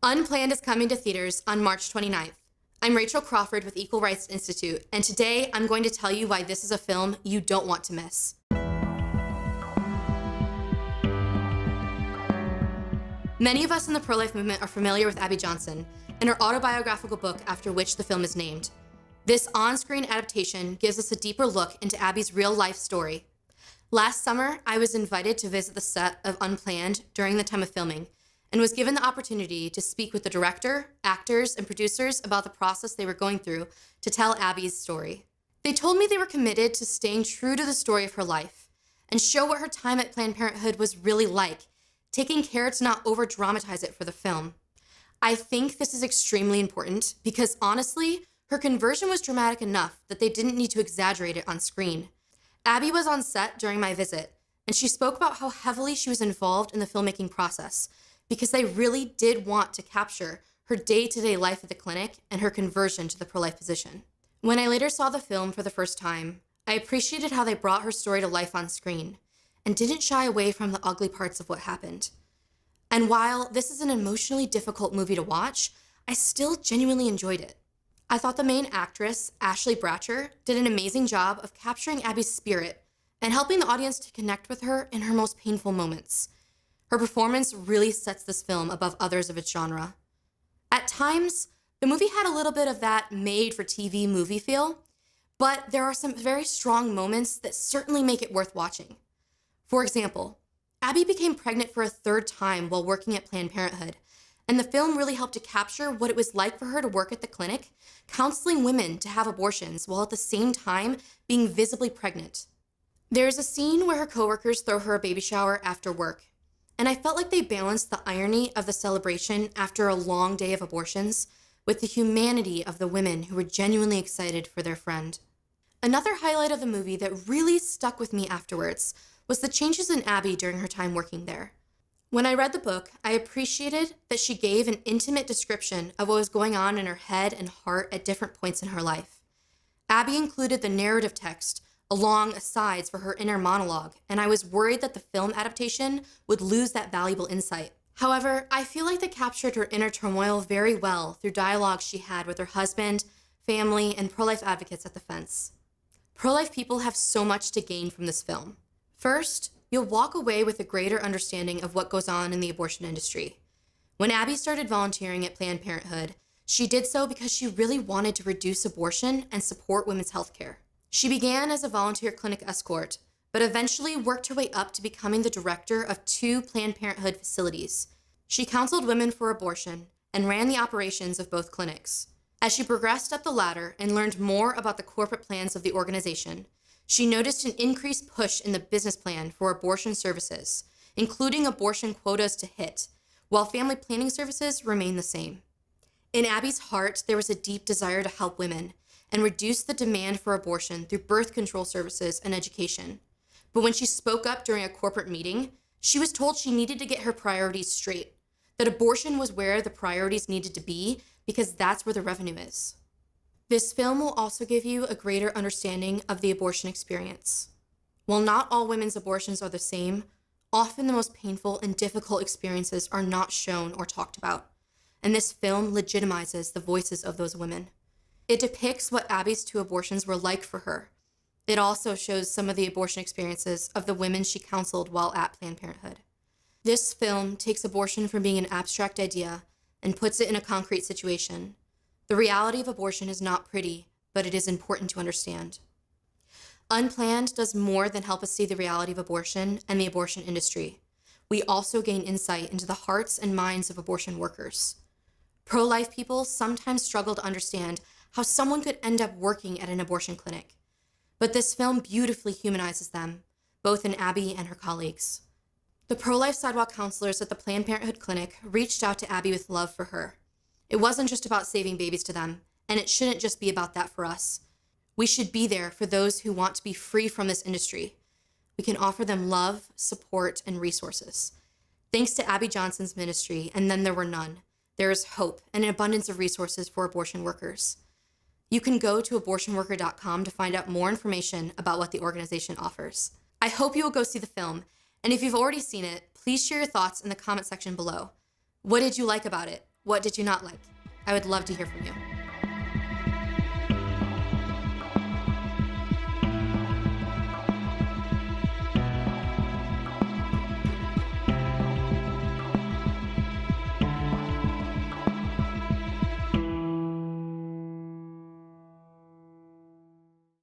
Unplanned is coming to theaters on March 29th. I'm Rachel Crawford with Equal Rights Institute, and today I'm going to tell you why this is a film you don't want to miss. Many of us in the pro-life movement are familiar with Abby Johnson and her autobiographical book after which the film is named. This on-screen adaptation gives us a deeper look into Abby's real-life story. Last summer, I was invited to visit the set of Unplanned during the time of filming, and was given the opportunity to speak with the director, actors, and producers about the process they were going through to tell Abby's story. They told me they were committed to staying true to the story of her life and show what her time at Planned Parenthood was really like, taking care to not over-dramatize it for the film. I think this is extremely important because honestly, her conversion was dramatic enough that they didn't need to exaggerate it on screen. Abby was on set during my visit, and she spoke about how heavily she was involved in the filmmaking process because they really did want to capture her day-to-day life at the clinic and her conversion to the pro-life position. When I later saw the film for the first time, I appreciated how they brought her story to life on screen and didn't shy away from the ugly parts of what happened. And while this is an emotionally difficult movie to watch, I still genuinely enjoyed it. I thought the main actress, Ashley Bratcher, did an amazing job of capturing Abby's spirit and helping the audience to connect with her in her most painful moments. Her performance really sets this film above others of its genre. At times, the movie had a little bit of that made-for-TV movie feel, but there are some very strong moments that certainly make it worth watching. For example, Abby became pregnant for a third time while working at Planned Parenthood, and the film really helped to capture what it was like for her to work at the clinic, counseling women to have abortions while at the same time being visibly pregnant. There's a scene where her coworkers throw her a baby shower after work, and I felt like they balanced the irony of the celebration after a long day of abortions with the humanity of the women who were genuinely excited for their friend. Another highlight of the movie that really stuck with me afterwards was the changes in Abby during her time working there. When I read the book, I appreciated that she gave an intimate description of what was going on in her head and heart at different points in her life. Abby included the narrative text along asides for her inner monologue, and I was worried that the film adaptation would lose that valuable insight. However, I feel like they captured her inner turmoil very well through dialogue she had with her husband, family, and pro-life advocates at the fence. Pro-life people have so much to gain from this film. First, you'll walk away with a greater understanding of what goes on in the abortion industry. When Abby started volunteering at Planned Parenthood, she did so because she really wanted to reduce abortion and support women's health care. She began as a volunteer clinic escort, but eventually worked her way up to becoming the director of 2 Planned Parenthood facilities. She counseled women for abortion and ran the operations of both clinics. As she progressed up the ladder and learned more about the corporate plans of the organization, she noticed an increased push in the business plan for abortion services, including abortion quotas to hit, while family planning services remained the same. In Abby's heart, there was a deep desire to help women and reduce the demand for abortion through birth control services and education. But when she spoke up during a corporate meeting, she was told she needed to get her priorities straight, that abortion was where the priorities needed to be because that's where the revenue is. This film will also give you a greater understanding of the abortion experience. While not all women's abortions are the same, often the most painful and difficult experiences are not shown or talked about, and this film legitimizes the voices of those women. It depicts what Abby's 2 abortions were like for her. It also shows some of the abortion experiences of the women she counseled while at Planned Parenthood. This film takes abortion from being an abstract idea and puts it in a concrete situation. The reality of abortion is not pretty, but it is important to understand. Unplanned does more than help us see the reality of abortion and the abortion industry. We also gain insight into the hearts and minds of abortion workers. Pro-life people sometimes struggle to understand how someone could end up working at an abortion clinic. But this film beautifully humanizes them, both in Abby and her colleagues. The pro-life sidewalk counselors at the Planned Parenthood clinic reached out to Abby with love for her. It wasn't just about saving babies to them, and it shouldn't just be about that for us. We should be there for those who want to be free from this industry. We can offer them love, support, and resources. Thanks to Abby Johnson's ministry, and then there were none, there is hope and an abundance of resources for abortion workers. You can go to abortionworker.com to find out more information about what the organization offers. I hope you will go see the film, and if you've already seen it, please share your thoughts in the comment section below. What did you like about it? What did you not like? I would love to hear from you.